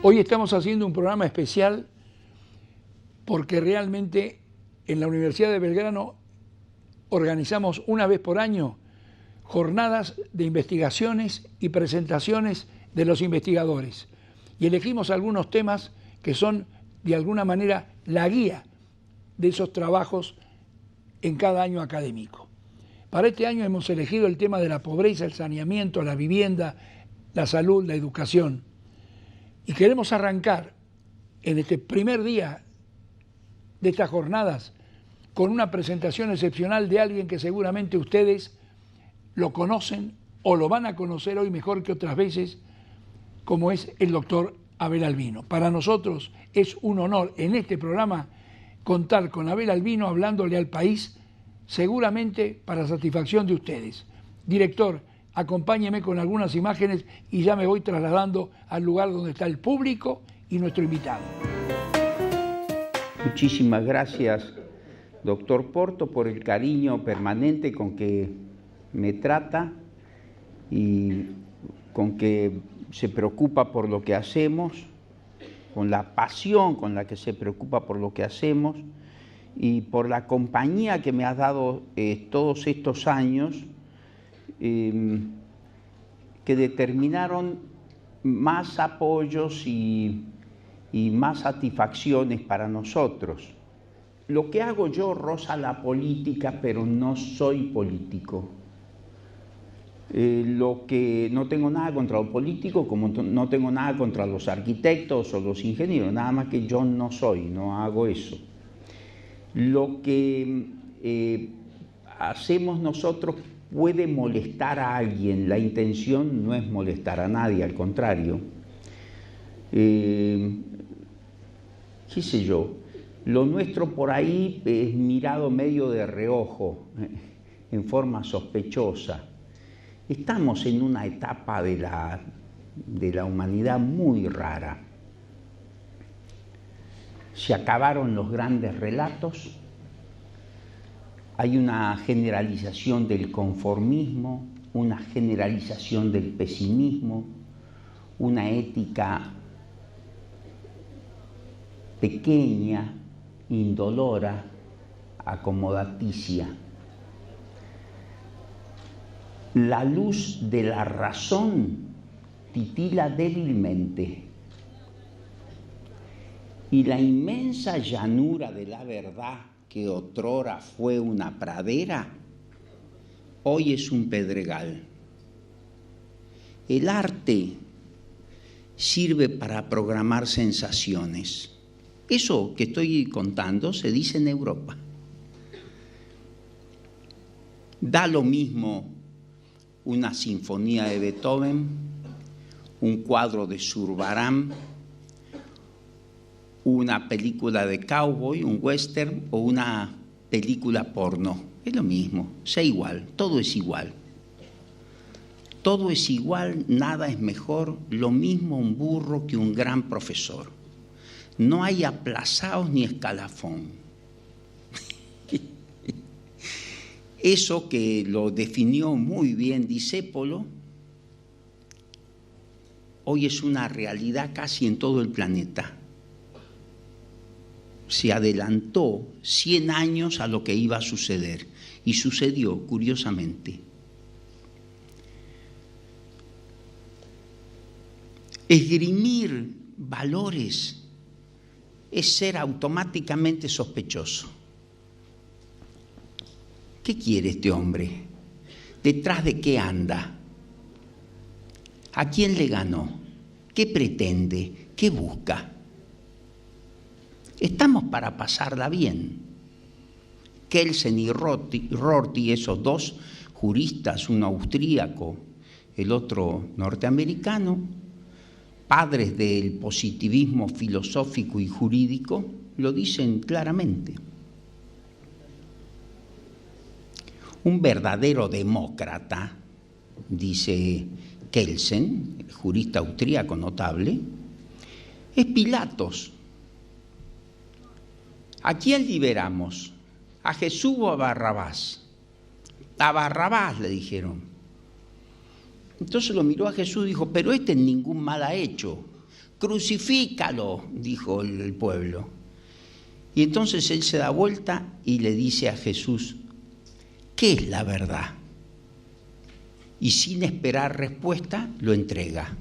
Hoy estamos haciendo un programa especial porque realmente en la Universidad de Belgrano organizamos una vez por año jornadas de investigaciones y presentaciones de los investigadores. Y elegimos algunos temas que son de alguna manera la guía de esos trabajos en cada año académico. Para este año hemos elegido el tema de la pobreza, el saneamiento, la vivienda, la salud, la educación. Y queremos arrancar en este primer día de estas jornadas con una presentación excepcional de alguien que seguramente ustedes lo conocen o lo van a conocer hoy mejor que otras veces, como es el doctor Abel Albino. Para nosotros es un honor en este programa contar con Abel Albino hablándole al país, seguramente para satisfacción de ustedes. Director, acompáñeme con algunas imágenes y ya me voy trasladando al lugar donde está el público y nuestro invitado. Muchísimas gracias, doctor Porto, por el cariño permanente con que me trata y con que se preocupa por lo que hacemos, con la pasión con la que se preocupa por lo que hacemos y por la compañía que me has dado todos estos años, que determinaron más apoyos y más satisfacciones para nosotros. Lo que hago yo roza la política, pero no soy político. No tengo nada contra los políticos, como no tengo nada contra los arquitectos o los ingenieros, nada más que yo no hago eso. Lo que hacemos nosotros puede molestar a alguien, la intención no es molestar a nadie, al contrario. Qué sé yo, lo nuestro por ahí es mirado medio de reojo, en forma sospechosa. Estamos en una etapa de la humanidad muy rara. Se acabaron los grandes relatos, hay una generalización del conformismo, una generalización del pesimismo, una ética pequeña, indolora, acomodaticia. La luz de la razón titila débilmente y la inmensa llanura de la verdad, que otrora fue una pradera, hoy es un pedregal. El arte sirve para programar sensaciones. Eso que estoy contando se dice en Europa. Da lo mismo una sinfonía de Beethoven, un cuadro de Zurbarán, una película de cowboy, un western o una película porno. Es lo mismo, sea igual, todo es igual. Todo es igual, nada es mejor, lo mismo un burro que un gran profesor. No hay aplazados ni escalafón. Eso que lo definió muy bien Discépolo, hoy es una realidad casi en todo el planeta. Se adelantó 100 años a lo que iba a suceder y sucedió, curiosamente. Esgrimir valores es ser automáticamente sospechoso. ¿Qué quiere este hombre? ¿Detrás de qué anda? ¿A quién le ganó? ¿Qué pretende? ¿Qué busca? Estamos para pasarla bien. Kelsen y Rorty, esos dos juristas, uno austríaco, el otro norteamericano, padres del positivismo filosófico y jurídico, lo dicen claramente. Un verdadero demócrata, dice Kelsen, el jurista austríaco notable, es Pilatos. ¿A quién liberamos? ¿A Jesús o a Barrabás? A Barrabás, le dijeron. Entonces lo miró a Jesús y dijo, pero este ningún mal ha hecho. crucifícalo, dijo el pueblo. Y entonces él se da vuelta y le dice a Jesús, ¿qué es la verdad? Y sin esperar respuesta, lo entrega.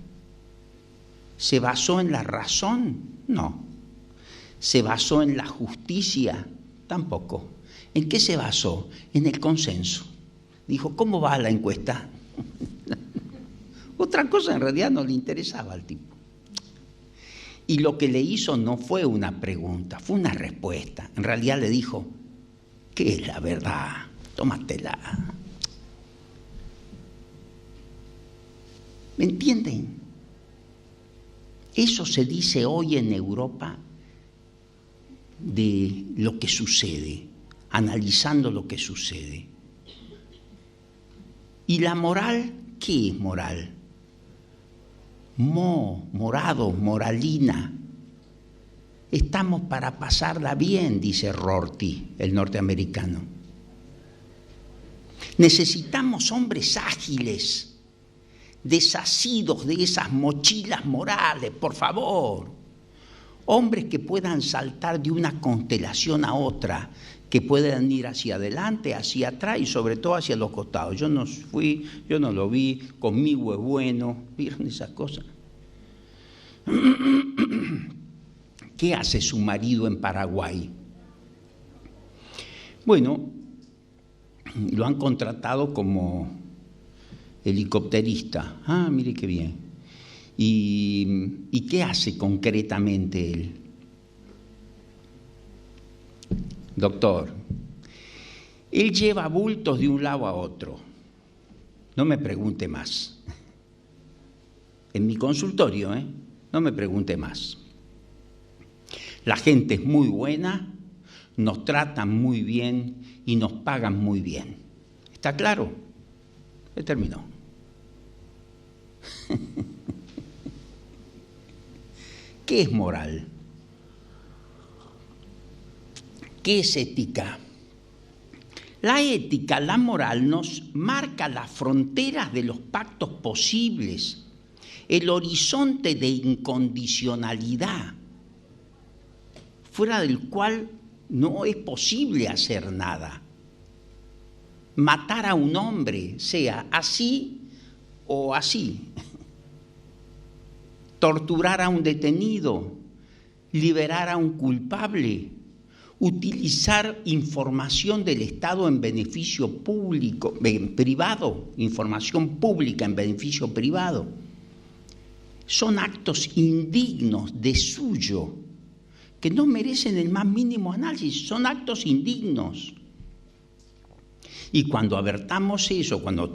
¿Se basó en la razón? No. ¿Se basó en la justicia? Tampoco. ¿En qué se basó? En el consenso. Dijo, ¿cómo va la encuesta? Otra cosa en realidad no le interesaba al tipo. Y lo que le hizo no fue una pregunta, fue una respuesta. En realidad le dijo, ¿qué es la verdad? Tómatela. ¿Me entienden? Eso se dice hoy en Europa de lo que sucede, analizando lo que sucede. ¿Y la moral? ¿Qué es moral? Morado, moralina. Estamos para pasarla bien, dice Rorty, el norteamericano. Necesitamos hombres ágiles, desasidos de esas mochilas morales, por favor. Hombres que puedan saltar de una constelación a otra, que puedan ir hacia adelante, hacia atrás y sobre todo hacia los costados. Yo no fui, yo no lo vi, conmigo es bueno. ¿Vieron esas cosas? ¿Qué hace su marido en Paraguay? Bueno, lo han contratado como helicópterista. Ah, mire qué bien. ¿Y qué hace concretamente él? Doctor, él lleva bultos de un lado a otro. No me pregunte más. En mi consultorio, no me pregunte más. La gente es muy buena, nos tratan muy bien y nos pagan muy bien. ¿Está claro? Se terminó. ¿Qué es moral? ¿Qué es ética? La ética, la moral, nos marca las fronteras de los pactos posibles, el horizonte de incondicionalidad, fuera del cual no es posible hacer nada. Matar a un hombre, sea así o así. Torturar a un detenido, liberar a un culpable, utilizar información del Estado en beneficio público, privado, información pública en beneficio privado. Son actos indignos de suyo, que no merecen el más mínimo análisis, son actos indignos. Y cuando avertamos eso, cuando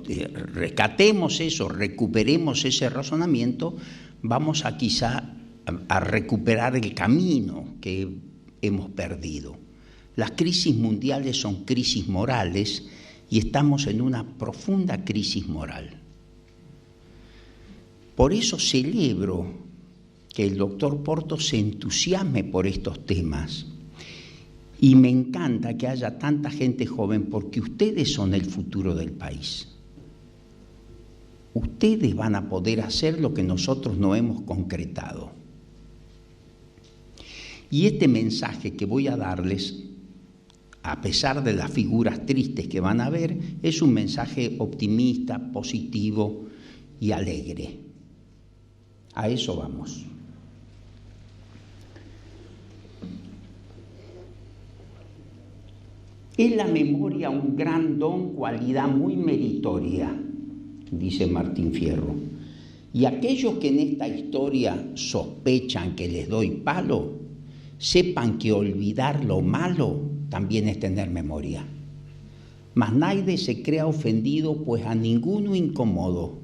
rescatemos eso, recuperemos ese razonamiento, vamos a quizá a recuperar el camino que hemos perdido. Las crisis mundiales son crisis morales y estamos en una profunda crisis moral. Por eso celebro que el doctor Porto se entusiasme por estos temas y me encanta que haya tanta gente joven porque ustedes son el futuro del país. Ustedes van a poder hacer lo que nosotros no hemos concretado. Y este mensaje que voy a darles, a pesar de las figuras tristes que van a ver, es un mensaje optimista, positivo y alegre. A eso vamos. Es la memoria un gran don, cualidad muy meritoria, dice Martín Fierro. Y aquellos que en esta historia sospechan que les doy palo, sepan que olvidar lo malo también es tener memoria. Mas nadie se crea ofendido, pues a ninguno incomodo.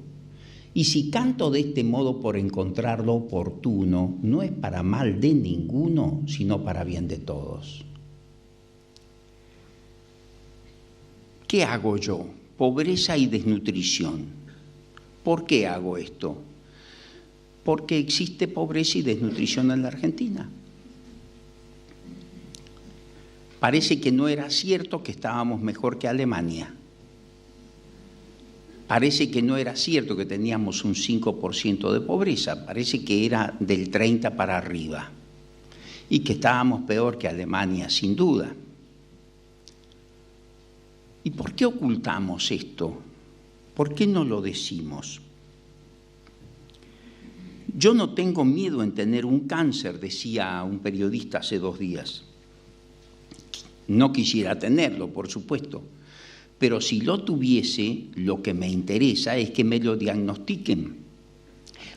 Y si canto de este modo por encontrarlo oportuno, no es para mal de ninguno, sino para bien de todos. ¿Qué hago yo? Pobreza y desnutrición. ¿Por qué hago esto? Porque existe pobreza y desnutrición en la Argentina. Parece que no era cierto que estábamos mejor que Alemania. parece que no era cierto que teníamos un 5% de pobreza, parece que era del 30% para arriba y que estábamos peor que Alemania, sin duda. ¿Y por qué ocultamos esto? ¿Por qué no lo decimos? Yo no tengo miedo en tener un cáncer, decía un periodista hace 2 días. No quisiera tenerlo, por supuesto, pero si lo tuviese, lo que me interesa es que me lo diagnostiquen,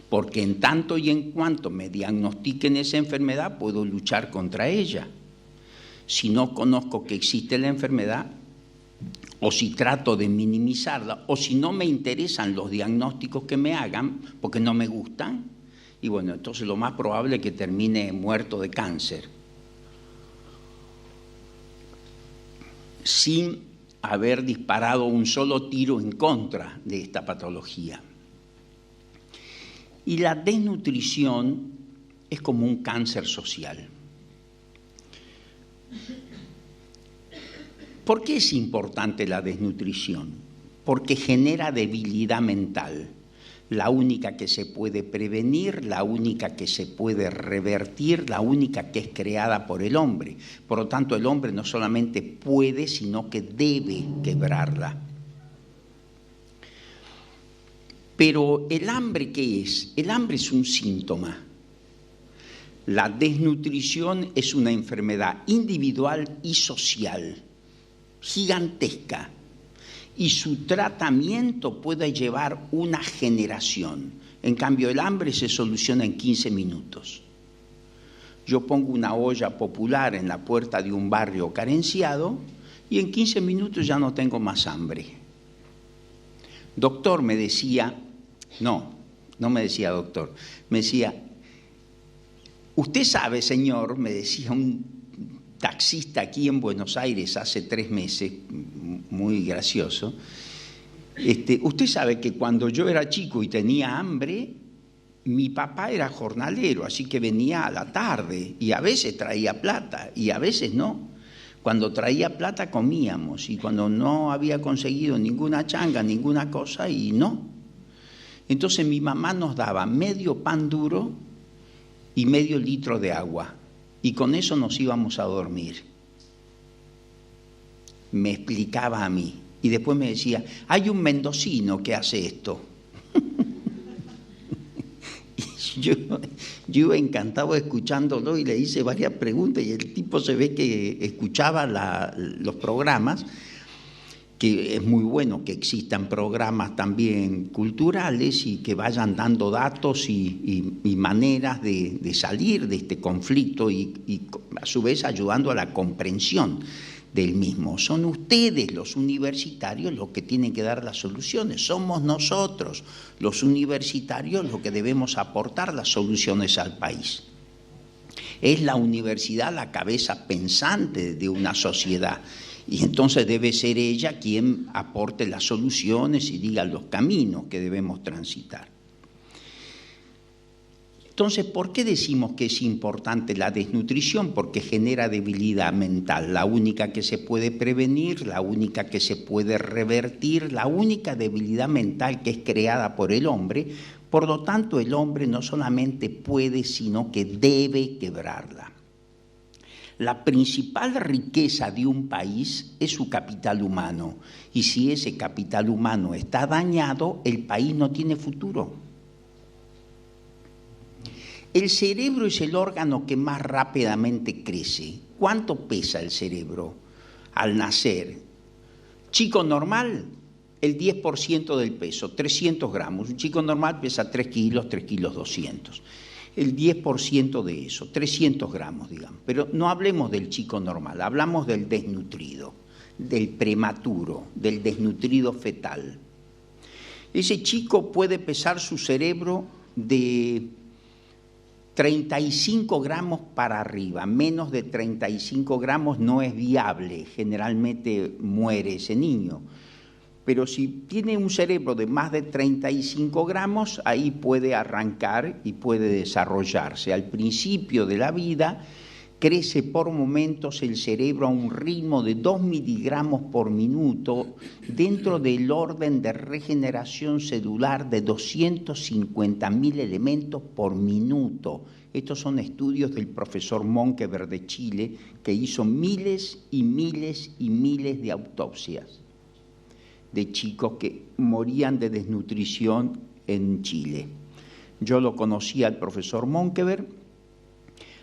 porque en tanto y en cuanto me diagnostiquen esa enfermedad, puedo luchar contra ella. Si no conozco que existe la enfermedad, o si trato de minimizarla, o si no me interesan los diagnósticos que me hagan, porque no me gustan, y bueno, entonces lo más probable es que termine muerto de cáncer, sin haber disparado un solo tiro en contra de esta patología. Y la desnutrición es como un cáncer social. ¿Por qué es importante la desnutrición? Porque genera debilidad mental, la única que se puede prevenir, la única que se puede revertir, la única que es creada por el hombre. Por lo tanto, el hombre no solamente puede, sino que debe quebrarla. Pero ¿el hambre qué es? El hambre es un síntoma. La desnutrición es una enfermedad individual y social, gigantesca. Y su tratamiento puede llevar una generación. En cambio, el hambre se soluciona en 15 minutos. Yo pongo una olla popular en la puerta de un barrio carenciado y en 15 minutos ya no tengo más hambre. Doctor, me decía, no me decía doctor, me decía, usted sabe, señor, me decía un taxista aquí en Buenos Aires hace 3 meses, muy gracioso. Usted sabe que cuando yo era chico y tenía hambre, mi papá era jornalero, así que venía a la tarde y a veces traía plata y a veces no. Cuando traía plata comíamos y cuando no había conseguido ninguna changa, ninguna cosa, y no. Entonces mi mamá nos daba medio pan duro y medio litro de agua. Y con eso nos íbamos a dormir. Me explicaba a mí. Y después me decía, hay un mendocino que hace esto. Y yo iba encantado escuchándolo y le hice varias preguntas y el tipo se ve que escuchaba los programas, que es muy bueno que existan programas también culturales y que vayan dando datos y maneras de salir de este conflicto y a su vez ayudando a la comprensión del mismo. Son ustedes, los universitarios, los que tienen que dar las soluciones. Somos nosotros, los universitarios, los que debemos aportar las soluciones al país. Es la universidad la cabeza pensante de una sociedad. Y entonces debe ser ella quien aporte las soluciones y diga los caminos que debemos transitar. Entonces, ¿por qué decimos que es importante la desnutrición? Porque genera debilidad mental, la única que se puede prevenir, la única que se puede revertir, la única debilidad mental que es creada por el hombre. Por lo tanto, el hombre no solamente puede, sino que debe quebrarla. La principal riqueza de un país es su capital humano, y si ese capital humano está dañado, el país no tiene futuro. El cerebro es el órgano que más rápidamente crece. ¿Cuánto pesa el cerebro al nacer? Chico normal, el 10% del peso, 300 gramos. Un chico normal pesa 3 kilos, 3 kilos 200. El 10% de eso, 300 gramos, digamos. Pero no hablemos del chico normal, hablamos del desnutrido, del prematuro, del desnutrido fetal. Ese chico puede pesar su cerebro de 35 gramos para arriba. Menos de 35 gramos no es viable, generalmente muere ese niño. Pero si tiene un cerebro de más de 35 gramos, ahí puede arrancar y puede desarrollarse. Al principio de la vida crece por momentos el cerebro a un ritmo de 2 miligramos por minuto dentro del orden de regeneración celular de 250.000 elementos por minuto. Estos son estudios del profesor Monkeberg de Chile, que hizo miles y miles y miles de autopsias de chicos que morían de desnutrición en Chile. Yo lo conocí al profesor Monkeberg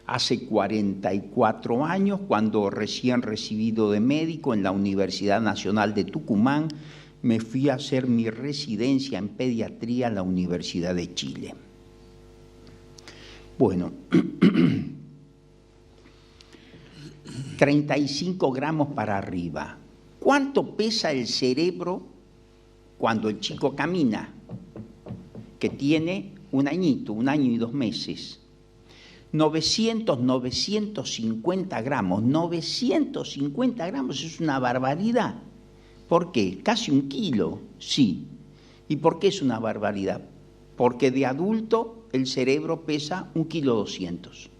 hace 44 años, cuando recién recibido de médico en la Universidad Nacional de Tucumán, me fui a hacer mi residencia en pediatría a la Universidad de Chile. Bueno, 35 gramos para arriba. ¿Cuánto pesa el cerebro cuando el chico camina? Que tiene un añito, 1 año y 2 meses. 950 gramos. 950 gramos es una barbaridad. ¿Por qué? Casi 1 kilo, sí. ¿Y por qué es una barbaridad? Porque de adulto el cerebro pesa 1,2 kg.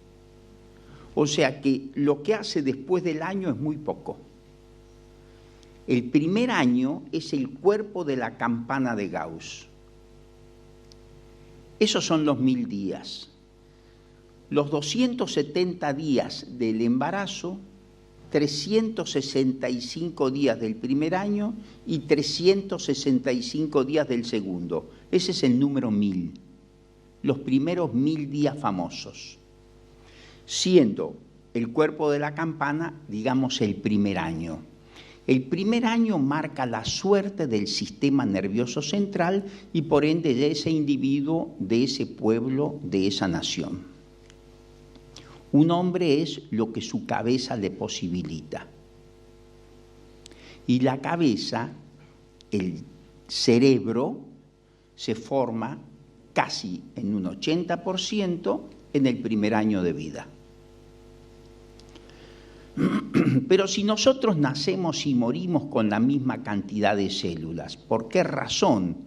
O sea que lo que hace después del año es muy poco. El primer año es el cuerpo de la campana de Gauss. Esos son los 1000 días. Los 270 días del embarazo, 365 días del primer año y 365 días del segundo. Ese es el número 1000. Los primeros 1000 días famosos. Siendo el cuerpo de la campana, digamos, el primer año. El primer año marca la suerte del sistema nervioso central y por ende de ese individuo, de ese pueblo, de esa nación. Un hombre es lo que su cabeza le posibilita. Y la cabeza, el cerebro, se forma casi en un 80% en el primer año de vida. Pero si nosotros nacemos y morimos con la misma cantidad de células, ¿por qué razón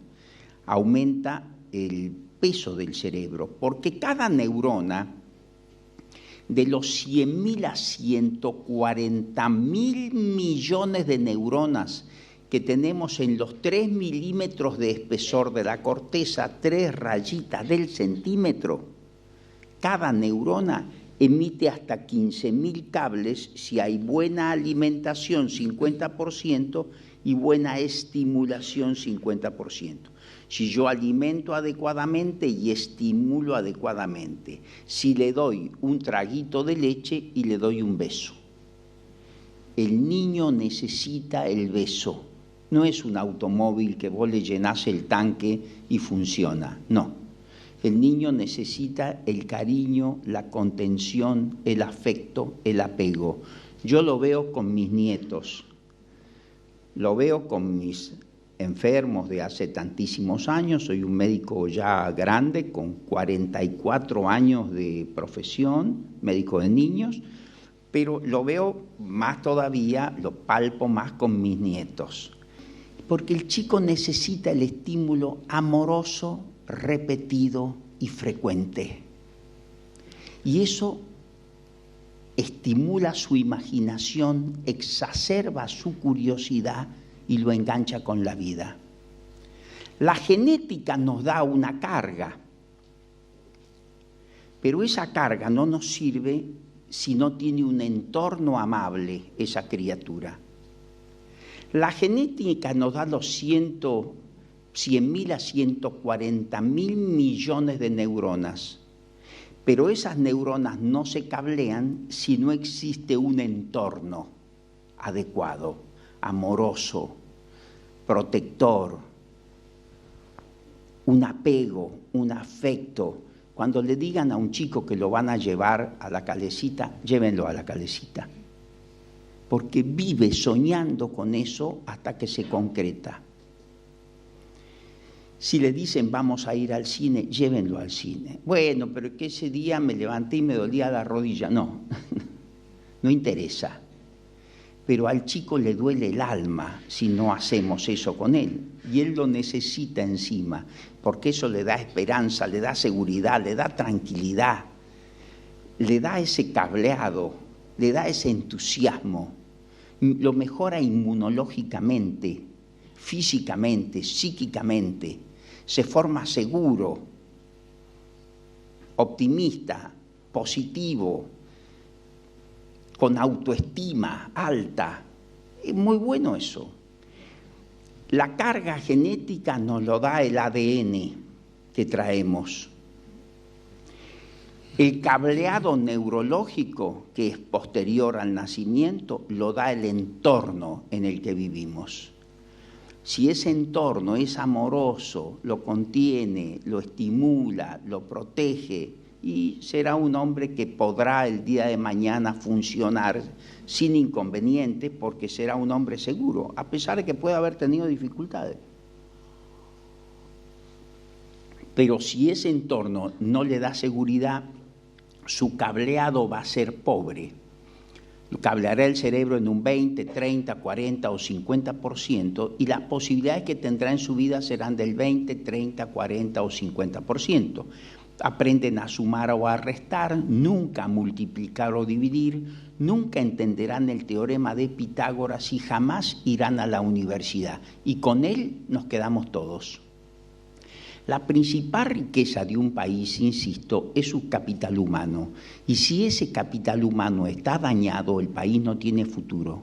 aumenta el peso del cerebro? Porque cada neurona, de los 100.000 a 140.000 millones de neuronas que tenemos en los 3 milímetros de espesor de la corteza, 3 rayitas del centímetro, cada neurona emite hasta 15.000 cables si hay buena alimentación, 50%, y buena estimulación, 50%. Si yo alimento adecuadamente y estimulo adecuadamente, si le doy un traguito de leche y le doy un beso. El niño necesita el beso. No es un automóvil que vos le llenás el tanque y funciona, no. El niño necesita el cariño, la contención, el afecto, el apego. Yo lo veo con mis nietos, lo veo con mis enfermos de hace tantísimos años. Soy un médico ya grande, con 44 años de profesión, médico de niños, pero lo veo más todavía, lo palpo más con mis nietos. Porque el chico necesita el estímulo amoroso, repetido y frecuente. Y eso estimula su imaginación, exacerba su curiosidad y lo engancha con la vida. La genética nos da una carga, pero esa carga no nos sirve si no tiene un entorno amable esa criatura. La genética nos da los 100.000 a 140.000 millones de neuronas, pero esas neuronas no se cablean si no existe un entorno adecuado, amoroso, protector, un apego, un afecto. Cuando le digan a un chico que lo van a llevar a la calecita, llévenlo a la calecita, porque vive soñando con eso hasta que se concreta. Si le dicen vamos a ir al cine, llévenlo al cine. Bueno, pero que ese día me levanté y me dolía la rodilla. No, no interesa. Pero al chico le duele el alma si no hacemos eso con él. Y él lo necesita encima, porque eso le da esperanza, le da seguridad, le da tranquilidad. le da ese cableado, le da ese entusiasmo, lo mejora inmunológicamente, físicamente, psíquicamente, se forma seguro, optimista, positivo, con autoestima alta. Es muy bueno eso. La carga genética nos lo da el ADN que traemos. El cableado neurológico, que es posterior al nacimiento, lo da el entorno en el que vivimos. Si ese entorno es amoroso, lo contiene, lo estimula, lo protege, y será un hombre que podrá el día de mañana funcionar sin inconvenientes, porque será un hombre seguro, a pesar de que pueda haber tenido dificultades. Pero si ese entorno no le da seguridad, su cableado va a ser pobre. Cableará el cerebro en un 20, 30, 40 o 50%, y las posibilidades que tendrá en su vida serán del 20, 30, 40 o 50%. Aprenden a sumar o a restar, nunca a multiplicar o dividir, nunca entenderán el teorema de Pitágoras y jamás irán a la universidad. Y con él nos quedamos todos. La principal riqueza de un país, insisto, es su capital humano. Y si ese capital humano está dañado, el país no tiene futuro.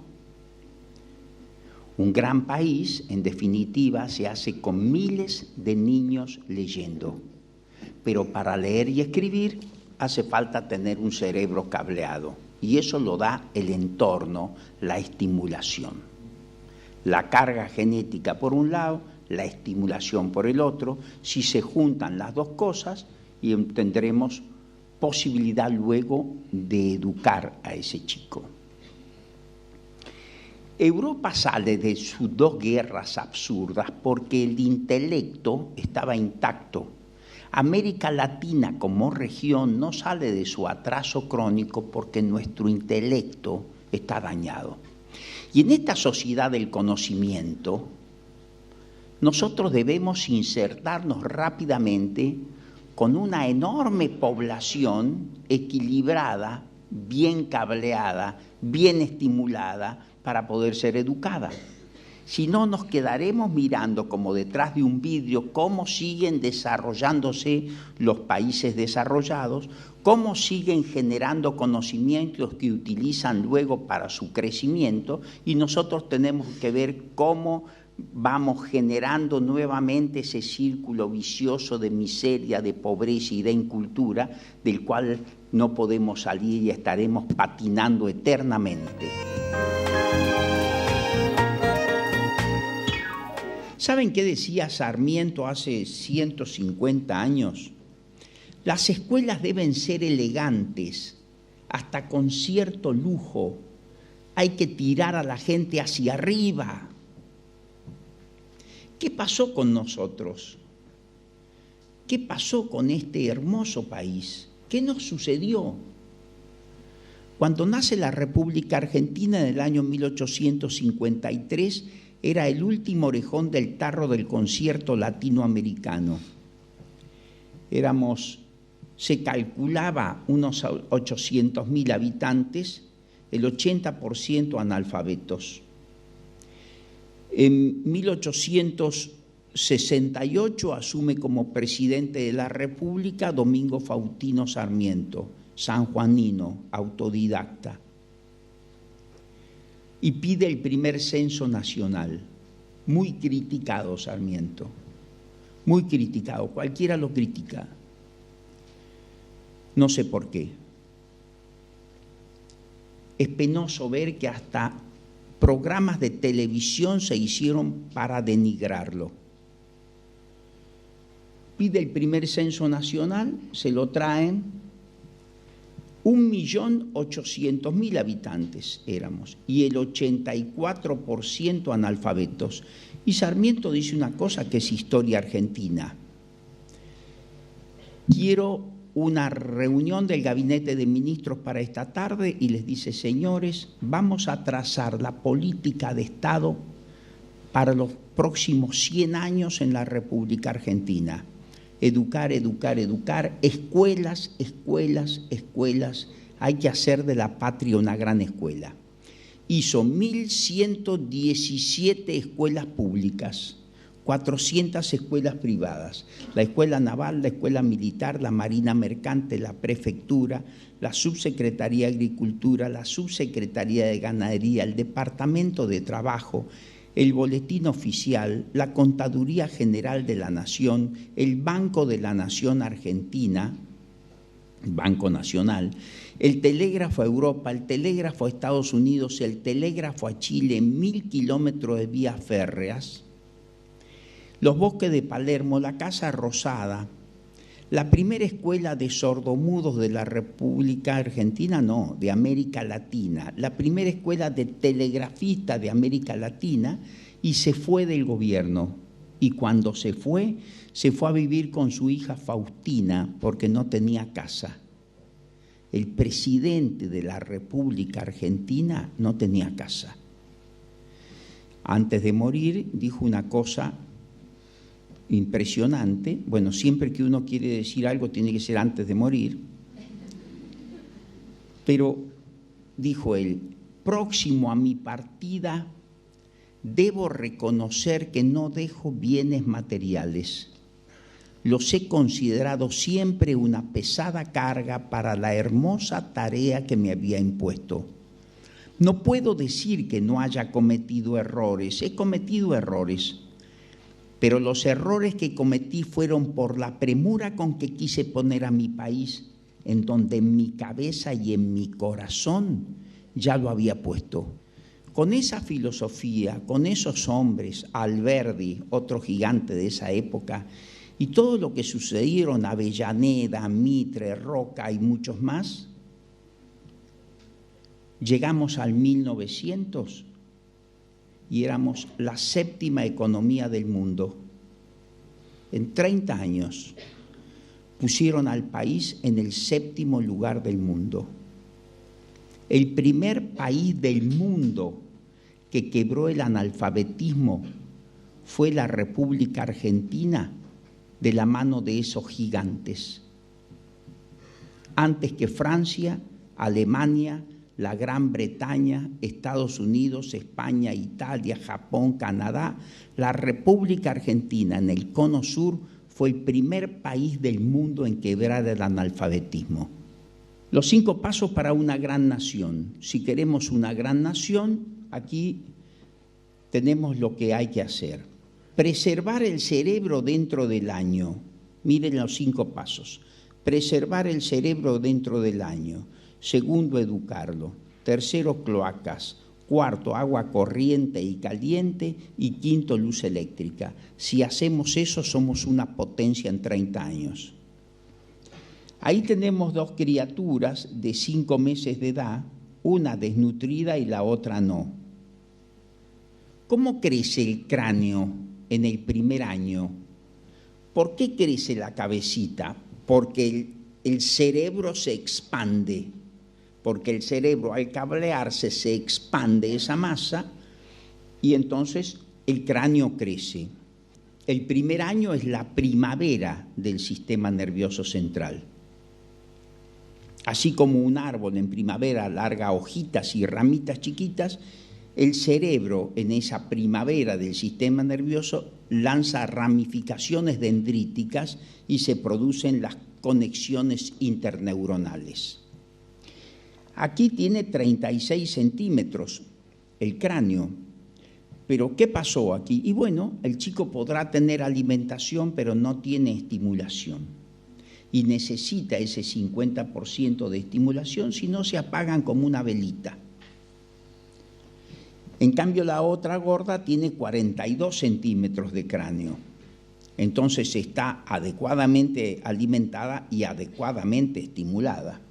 Un gran país, en definitiva, se hace con miles de niños leyendo. Pero para leer y escribir hace falta tener un cerebro cableado. Y eso lo da el entorno, la estimulación. La carga genética por un lado, la estimulación por el otro. Si se juntan las dos cosas, y tendremos posibilidad luego de educar a ese chico. Europa sale de sus dos guerras absurdas porque el intelecto estaba intacto. América Latina como región no sale de su atraso crónico porque nuestro intelecto está dañado. Y en esta sociedad del conocimiento, nosotros debemos insertarnos rápidamente con una enorme población equilibrada, bien cableada, bien estimulada para poder ser educada. Si no, nos quedaremos mirando como detrás de un vidrio cómo siguen desarrollándose los países desarrollados, cómo siguen generando conocimientos que utilizan luego para su crecimiento, y nosotros tenemos que ver cómo vamos generando nuevamente ese círculo vicioso de miseria, de pobreza y de incultura, del cual no podemos salir y estaremos patinando eternamente. ¿Saben qué decía Sarmiento hace 150 años? Las escuelas deben ser elegantes, hasta con cierto lujo. Hay que tirar a la gente hacia arriba. ¿Qué pasó con nosotros? ¿Qué pasó con este hermoso país? ¿Qué nos sucedió? Cuando nace la República Argentina en el año 1853, era el último orejón del tarro del concierto latinoamericano. Se calculaba unos 800.000 habitantes, el 80% analfabetos. En 1868 asume como presidente de la República Domingo Faustino Sarmiento, sanjuanino, autodidacta, y pide el primer censo nacional. Muy criticado Sarmiento, muy criticado, cualquiera lo critica. No sé por qué. Es penoso ver que hasta programas de televisión se hicieron para denigrarlo. Pide el primer censo nacional, se lo traen, 1.800.000 habitantes éramos, y el 84% analfabetos. Y Sarmiento dice una cosa que es historia argentina. Quiero una reunión del gabinete de ministros para esta tarde, y les dice: señores, vamos a trazar la política de Estado para los próximos 100 años en la República Argentina. Educar, educar, educar. Escuelas, escuelas, escuelas. Hay que hacer de la patria una gran escuela. Hizo 1.117 escuelas públicas, 400 escuelas privadas, la escuela naval, la escuela militar, la marina mercante, la prefectura, la subsecretaría de Agricultura, la subsecretaría de Ganadería, el departamento de Trabajo, el boletín oficial, la Contaduría General de la Nación, el Banco de la Nación Argentina, Banco Nacional, el telégrafo a Europa, el telégrafo a Estados Unidos, el telégrafo a Chile, 1.000 kilómetros de vías férreas, los bosques de Palermo, la Casa Rosada, la primera escuela de sordomudos de la República Argentina, no, de América Latina, la primera escuela de telegrafistas de América Latina, y se fue del gobierno. Y cuando se fue a vivir con su hija Faustina porque no tenía casa. El presidente de la República Argentina no tenía casa. Antes de morir dijo una cosa impresionante. Bueno, siempre que uno quiere decir algo tiene que ser antes de morir. Pero dijo él, próximo a mi partida, debo reconocer que no dejo bienes materiales. Los he considerado siempre una pesada carga para la hermosa tarea que me había impuesto. No puedo decir que no haya cometido errores, he cometido errores, pero los errores que cometí fueron por la premura con que quise poner a mi país, en donde en mi cabeza y en mi corazón ya lo había puesto. Con esa filosofía, con esos hombres, Alberdi, otro gigante de esa época, y todo lo que sucedieron, Avellaneda, Mitre, Roca y muchos más, llegamos al 1900 y éramos la 7ª economía del mundo. En 30 años pusieron al país en el 7º lugar del mundo. El primer país del mundo que quebró el analfabetismo fue la República Argentina, de la mano de esos gigantes. Antes que Francia, Alemania, la Gran Bretaña, Estados Unidos, España, Italia, Japón, Canadá, la República Argentina en el Cono Sur fue el primer país del mundo en quebrar el analfabetismo. Los 5 pasos para una gran nación. Si queremos una gran nación, aquí tenemos lo que hay que hacer. Preservar el cerebro dentro del año. Miren los 5 pasos. Preservar el cerebro dentro del año. Segundo, educarlo. Tercero, cloacas. Cuarto, agua corriente y caliente. Y quinto, luz eléctrica. Si hacemos eso, somos una potencia en 30 años. Ahí tenemos 2 criaturas de 5 meses de edad, una desnutrida y la otra no. ¿Cómo crece el cráneo en el primer año? ¿Por qué crece la cabecita? Porque el cerebro se expande, porque el cerebro al cablearse se expande esa masa y entonces el cráneo crece. El primer año es la primavera del sistema nervioso central. Así como un árbol en primavera larga hojitas y ramitas chiquitas, el cerebro en esa primavera del sistema nervioso lanza ramificaciones dendríticas y se producen las conexiones interneuronales. Aquí tiene 36 centímetros el cráneo, pero ¿qué pasó aquí? Y bueno, el chico podrá tener alimentación, pero no tiene estimulación. Y necesita ese 50% de estimulación, si no se apagan como una velita. En cambio, la otra gorda tiene 42 centímetros de cráneo. Entonces está adecuadamente alimentada y adecuadamente estimulada.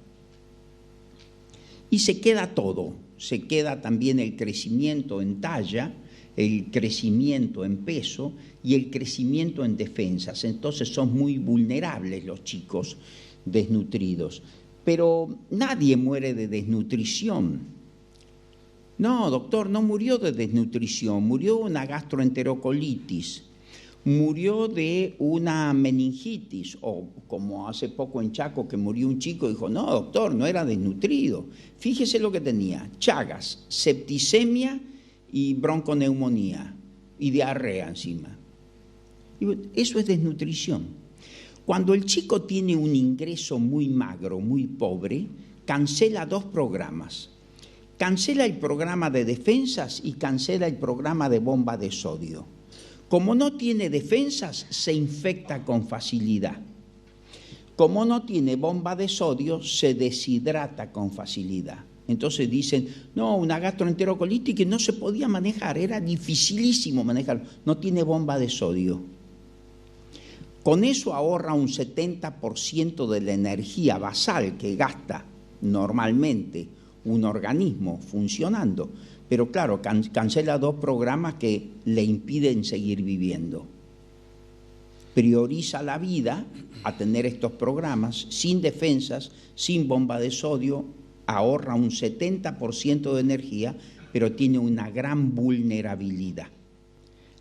Y se queda todo. Se queda también el crecimiento en talla, el crecimiento en peso y el crecimiento en defensas. Entonces son muy vulnerables los chicos desnutridos. Pero nadie muere de desnutrición. No, doctor, no murió de desnutrición, murió de una gastroenterocolitis. murió de una meningitis, o como hace poco en Chaco que murió un chico, dijo, no, doctor, no era desnutrido. Fíjese lo que tenía: Chagas, septicemia y bronconeumonía y diarrea encima. Eso es desnutrición. Cuando el chico tiene un ingreso muy magro, muy pobre, cancela 2 programas. Cancela el programa de defensas y cancela el programa de bomba de sodio. Como no tiene defensas, se infecta con facilidad. Como no tiene bomba de sodio, se deshidrata con facilidad. Entonces dicen, no, una gastroenterocolitis que no se podía manejar, era dificilísimo manejar, no tiene bomba de sodio. Con eso ahorra un 70% de la energía basal que gasta normalmente un organismo funcionando. Pero claro, cancela 2 programas que le impiden seguir viviendo. Prioriza la vida a tener estos programas sin defensas, sin bomba de sodio, ahorra un 70% de energía, pero tiene una gran vulnerabilidad.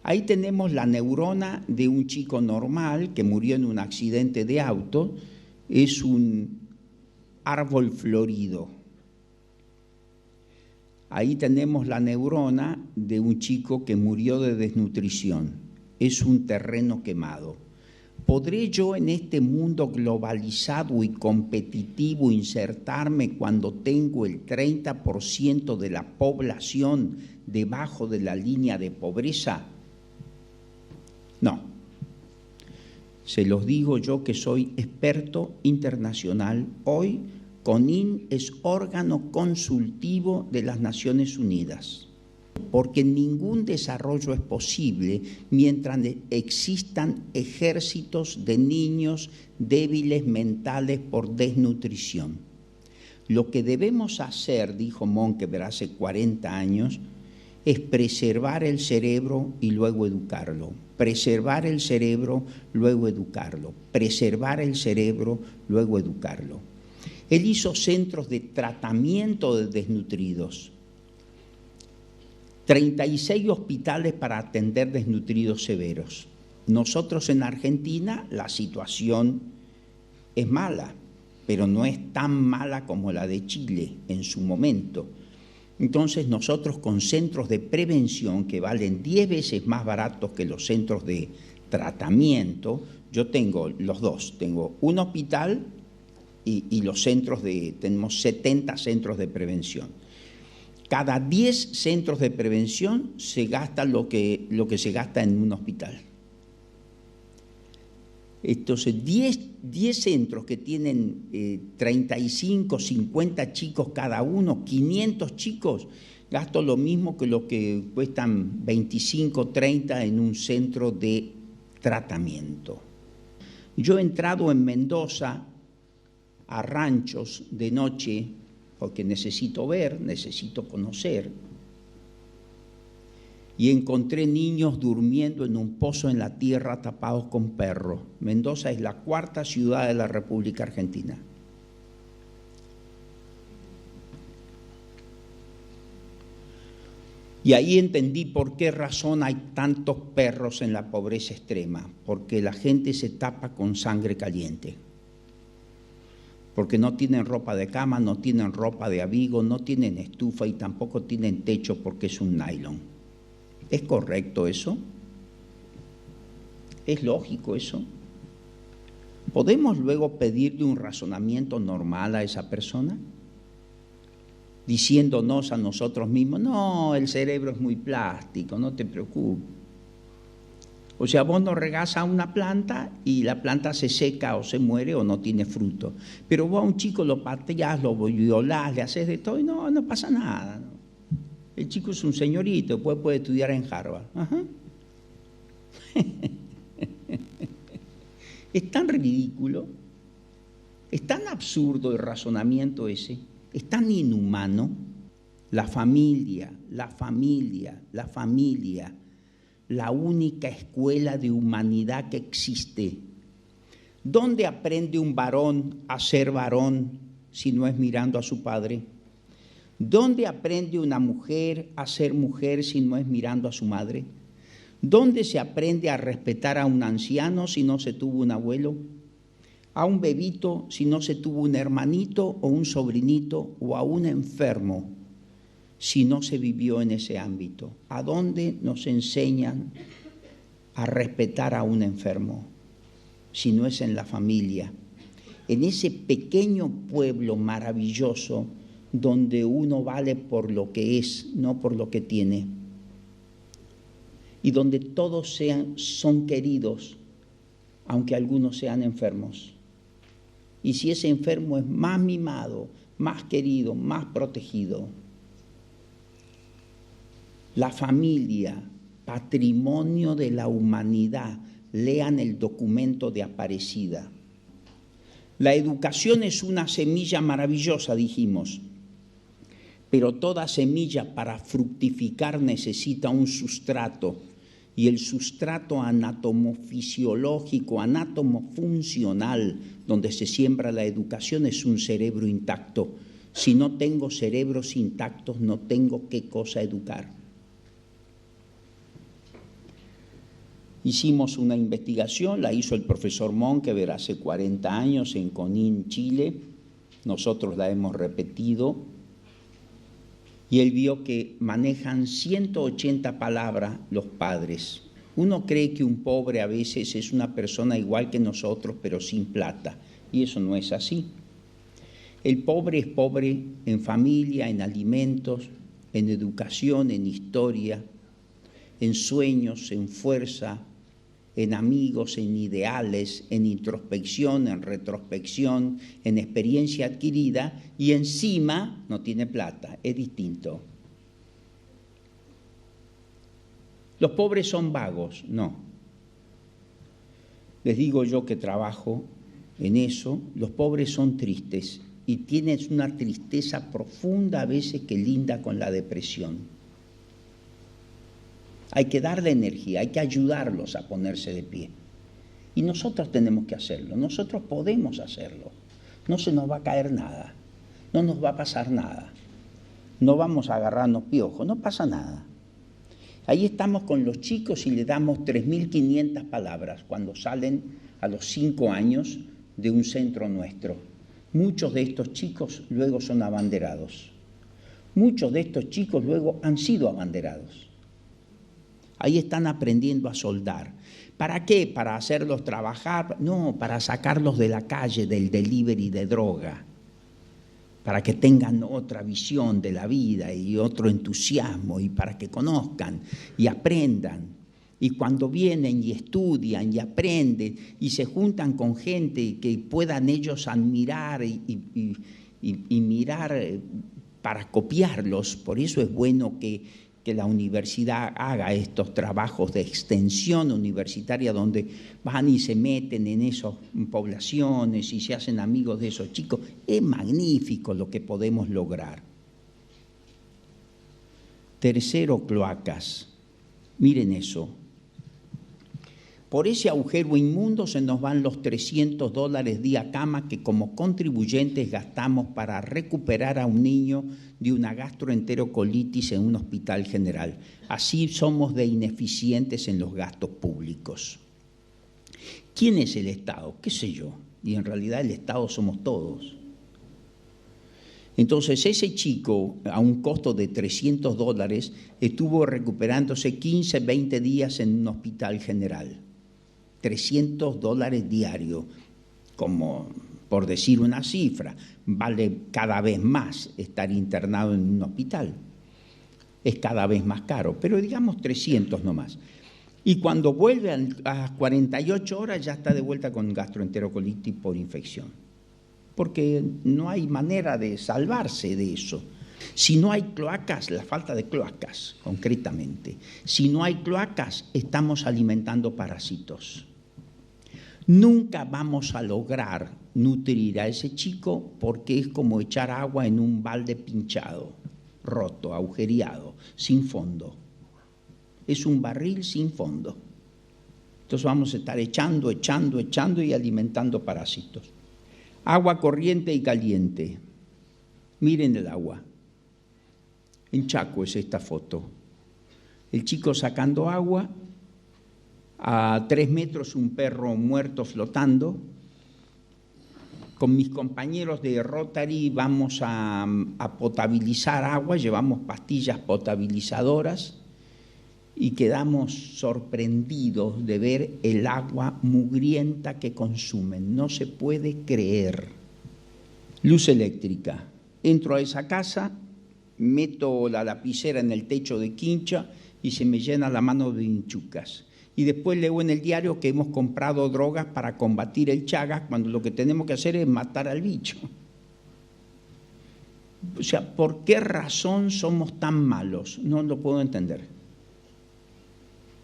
Ahí tenemos la neurona de un chico normal que murió en un accidente de auto. Es un árbol florido. Ahí tenemos la neurona de un chico que murió de desnutrición. Es un terreno quemado. ¿Podré yo en este mundo globalizado y competitivo insertarme cuando tengo el 30% de la población debajo de la línea de pobreza? No. Se los digo yo que soy experto internacional hoy. CONIN es órgano consultivo de las Naciones Unidas, porque ningún desarrollo es posible mientras existan ejércitos de niños débiles mentales por desnutrición. Lo que debemos hacer, dijo Monkeberg hace 40 años, es preservar el cerebro y luego educarlo. Preservar el cerebro, luego educarlo. Preservar el cerebro, luego educarlo. Él hizo centros de tratamiento de desnutridos, 36 hospitales para atender desnutridos severos. Nosotros en Argentina la situación es mala, pero no es tan mala como la de Chile en su momento. Entonces nosotros con centros de prevención que valen 10 veces más baratos que los centros de tratamiento, yo tengo los dos, tengo un hospital y los centros tenemos 70 centros de prevención. Cada 10 centros de prevención se gasta lo que se gasta en un hospital. Entonces, 10 centros que tienen 35, 50 chicos cada uno, 500 chicos, gasto lo mismo que lo que cuestan 25, 30 en un centro de tratamiento. Yo he entrado en Mendoza a ranchos de noche porque necesito ver, necesito conocer, y encontré niños durmiendo en un pozo en la tierra tapados con perros. Mendoza es la 4ª ciudad de la República Argentina. Y ahí entendí por qué razón hay tantos perros en la pobreza extrema, porque la gente se tapa con sangre caliente. Porque no tienen ropa de cama, no tienen ropa de abrigo, no tienen estufa y tampoco tienen techo porque es un nylon. ¿Es correcto eso? ¿Es lógico eso? ¿Podemos luego pedirle un razonamiento normal a esa persona? Diciéndonos a nosotros mismos, no, el cerebro es muy plástico, no te preocupes. O sea, vos no regás a una planta y la planta se seca o se muere o no tiene fruto. Pero vos a un chico lo pateás, lo violás, le haces de todo y no pasa nada, ¿no? El chico es un señorito, después puede estudiar en Harvard. Ajá. Es tan ridículo, es tan absurdo el razonamiento ese, es tan inhumano. La familia, la única escuela de humanidad que existe. ¿Dónde aprende un varón a ser varón si no es mirando a su padre? ¿Dónde aprende una mujer a ser mujer si no es mirando a su madre? ¿Dónde se aprende a respetar a un anciano si no se tuvo un abuelo? ¿A un bebito si no se tuvo un hermanito o un sobrinito? ¿O a un enfermo si no se vivió en ese ámbito? ¿A dónde nos enseñan a respetar a un enfermo si no es en la familia? En ese pequeño pueblo maravilloso donde uno vale por lo que es, no por lo que tiene. Y donde todos son queridos, aunque algunos sean enfermos. Y si ese enfermo es más mimado, más querido, más protegido. La familia, patrimonio de la humanidad. Lean el documento de Aparecida. La educación es una semilla maravillosa, dijimos. Pero toda semilla para fructificar necesita un sustrato. Y el sustrato anatomofisiológico, anatomofuncional, donde se siembra la educación, es un cerebro intacto. Si no tengo cerebros intactos, no tengo qué cosa educar. Hicimos una investigación, la hizo el profesor Monkever hace 40 años en Conín, Chile. Nosotros la hemos repetido. Y él vio que manejan 180 palabras los padres. Uno cree que un pobre a veces es una persona igual que nosotros, pero sin plata. Y eso no es así. El pobre es pobre en familia, en alimentos, en educación, en historia, en sueños, en fuerza, en amigos, en ideales, en introspección, en retrospección, en experiencia adquirida, y encima no tiene plata, es distinto. ¿Los pobres son vagos? No. Les digo yo que trabajo en eso, los pobres son tristes y tienen una tristeza profunda a veces que linda con la depresión. Hay que darle energía, hay que ayudarlos a ponerse de pie. Y nosotros tenemos que hacerlo, nosotros podemos hacerlo. No se nos va a caer nada, no nos va a pasar nada. No vamos a agarrarnos piojos, no pasa nada. Ahí estamos con los chicos y le damos 3.500 palabras cuando salen a los 5 años de un centro nuestro. Muchos de estos chicos luego son abanderados. Muchos de estos chicos luego han sido abanderados. Ahí están aprendiendo a soldar. ¿Para qué? ¿Para hacerlos trabajar? No, para sacarlos de la calle, del delivery de droga. Para que tengan otra visión de la vida y otro entusiasmo y para que conozcan y aprendan. Y cuando vienen y estudian y aprenden y se juntan con gente que puedan ellos admirar y mirar para copiarlos, por eso es bueno que la universidad haga estos trabajos de extensión universitaria donde van y se meten en esas poblaciones y se hacen amigos de esos chicos. Es magnífico lo que podemos lograr. Tercero, cloacas. Miren eso. Por ese agujero inmundo se nos van los $300 día cama que como contribuyentes gastamos para recuperar a un niño de una gastroenterocolitis en un hospital general. Así somos de ineficientes en los gastos públicos. ¿Quién es el Estado? ¿Qué sé yo? Y en realidad el Estado somos todos. Entonces ese chico, a un costo de $300, estuvo recuperándose 15, 20 días en un hospital general. $300 diarios, como por decir una cifra, vale cada vez más estar internado en un hospital. Es cada vez más caro, pero digamos 300 nomás. Y cuando vuelve a las 48 horas ya está de vuelta con gastroenterocolitis por infección. Porque no hay manera de salvarse de eso. Si no hay cloacas, la falta de cloacas, concretamente. Si no hay cloacas, estamos alimentando parásitos. Nunca vamos a lograr nutrir a ese chico porque es como echar agua en un balde pinchado, roto, agujereado, sin fondo. Es un barril sin fondo. Entonces vamos a estar echando y alimentando parásitos. Agua corriente y caliente. Miren el agua. En Chaco es esta foto. El chico sacando agua A 3 metros un perro muerto flotando. Con mis compañeros de Rotary vamos a potabilizar agua, llevamos pastillas potabilizadoras y quedamos sorprendidos de ver el agua mugrienta que consumen. No se puede creer. Luz eléctrica. Entro a esa casa, meto la lapicera en el techo de quincha y se me llena la mano de hinchucas. Y después leo en el diario que hemos comprado drogas para combatir el Chagas cuando lo que tenemos que hacer es matar al bicho. O sea, ¿por qué razón somos tan malos? No lo puedo entender.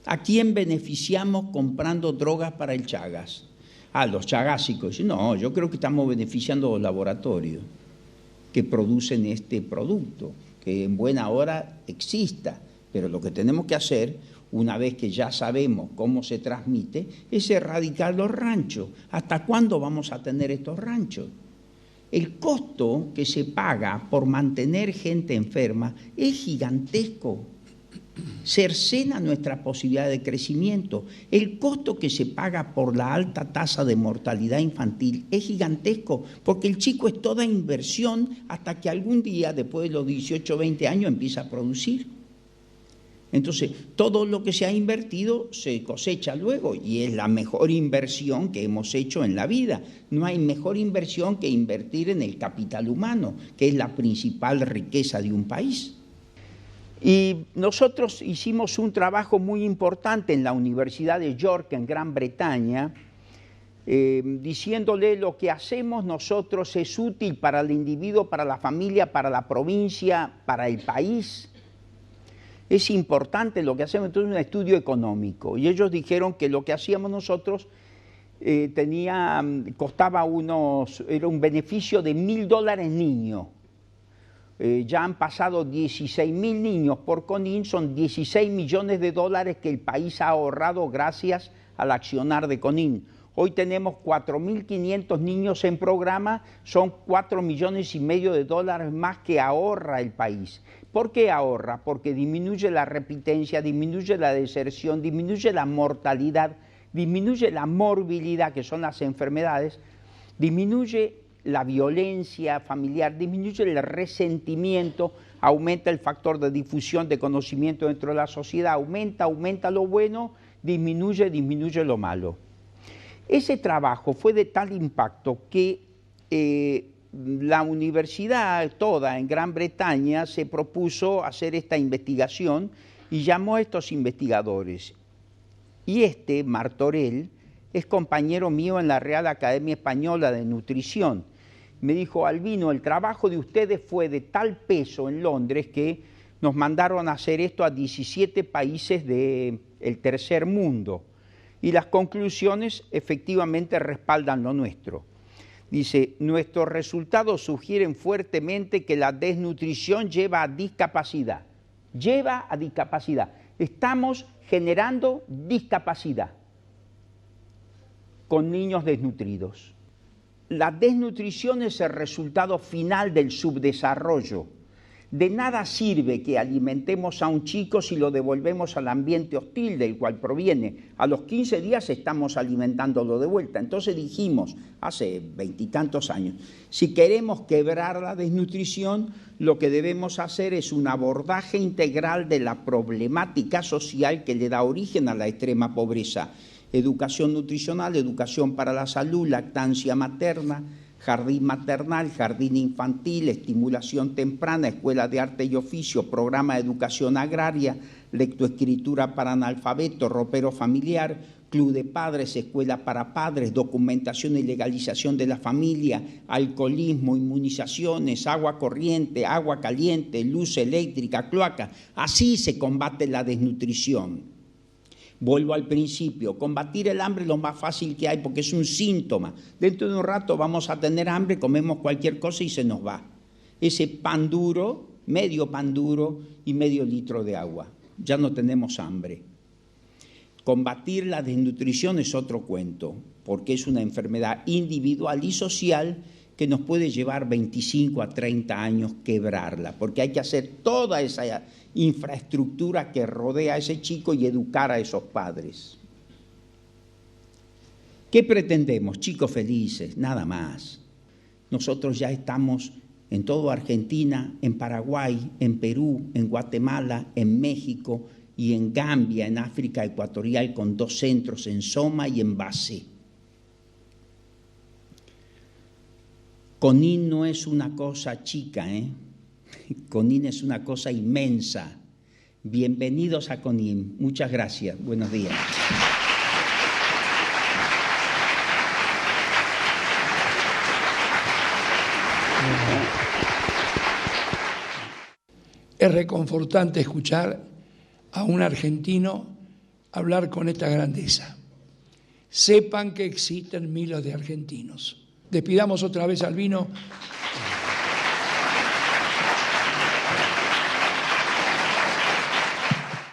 ¿A quién beneficiamos comprando drogas para el Chagas? A los chagásicos. No, yo creo que estamos beneficiando a los laboratorios que producen este producto, que en buena hora exista, pero lo que tenemos que hacer, una vez que ya sabemos cómo se transmite, es erradicar los ranchos. ¿Hasta cuándo vamos a tener estos ranchos? El costo que se paga por mantener gente enferma es gigantesco. Cercena nuestra posibilidad de crecimiento. El costo que se paga por la alta tasa de mortalidad infantil es gigantesco, porque el chico es toda inversión hasta que algún día, después de los 18 o 20 años, empieza a producir. Entonces, todo lo que se ha invertido se cosecha luego y es la mejor inversión que hemos hecho en la vida. No hay mejor inversión que invertir en el capital humano, que es la principal riqueza de un país. Y nosotros hicimos un trabajo muy importante en la Universidad de York, en Gran Bretaña, diciéndole lo que hacemos nosotros es útil para el individuo, para la familia, para la provincia, para el país. Es importante lo que hacemos, entonces un estudio económico. Y ellos dijeron que lo que hacíamos nosotros costaba era un beneficio de $1.000 niño. Ya han pasado 16.000 niños por CONIN, son $16 millones que el país ha ahorrado gracias al accionar de CONIN. Hoy tenemos 4.500 niños en programa, son $4,5 millones más que ahorra el país. ¿Por qué ahorra? Porque disminuye la repitencia, disminuye la deserción, disminuye la mortalidad, disminuye la morbilidad, que son las enfermedades, disminuye la violencia familiar, disminuye el resentimiento, aumenta el factor de difusión de conocimiento dentro de la sociedad, aumenta lo bueno, disminuye lo malo. Ese trabajo fue de tal impacto que la universidad toda en Gran Bretaña se propuso hacer esta investigación y llamó a estos investigadores. Y Martorell, es compañero mío en la Real Academia Española de Nutrición. Me dijo: Albino, el trabajo de ustedes fue de tal peso en Londres que nos mandaron a hacer esto a 17 países del tercer mundo. Y las conclusiones efectivamente respaldan lo nuestro. Dice: nuestros resultados sugieren fuertemente que la desnutrición lleva a discapacidad. Lleva a discapacidad. Estamos generando discapacidad con niños desnutridos. La desnutrición es el resultado final del subdesarrollo. De nada sirve que alimentemos a un chico si lo devolvemos al ambiente hostil del cual proviene. A los 15 días estamos alimentándolo de vuelta. Entonces dijimos, hace 20 y tantos años, si queremos quebrar la desnutrición, lo que debemos hacer es un abordaje integral de la problemática social que le da origen a la extrema pobreza. Educación nutricional, educación para la salud, lactancia materna, jardín maternal, jardín infantil, estimulación temprana, escuela de arte y oficio, programa de educación agraria, lectoescritura para analfabetos, ropero familiar, club de padres, escuela para padres, documentación y legalización de la familia, alcoholismo, inmunizaciones, agua corriente, agua caliente, luz eléctrica, cloaca. Así se combate la desnutrición. Vuelvo al principio, combatir el hambre es lo más fácil que hay porque es un síntoma. Dentro de un rato vamos a tener hambre, comemos cualquier cosa y se nos va. Ese pan duro, medio pan duro y medio litro de agua. Ya no tenemos hambre. Combatir la desnutrición es otro cuento, porque es una enfermedad individual y social que nos puede llevar 25 a 30 años quebrarla, porque hay que hacer toda esa infraestructura que rodea a ese chico y educar a esos padres. ¿Qué pretendemos? Chicos felices, nada más. Nosotros ya estamos en toda Argentina, en Paraguay, en Perú, en Guatemala, en México y en Gambia, en África Ecuatorial, con 2 centros, en Soma y en Basé. Conin no es una cosa chica, ¿eh? Conin es una cosa inmensa. Bienvenidos a Conin. Muchas gracias. Buenos días. Es reconfortante escuchar a un argentino hablar con esta grandeza. Sepan que existen miles de argentinos. Despidamos otra vez al vino.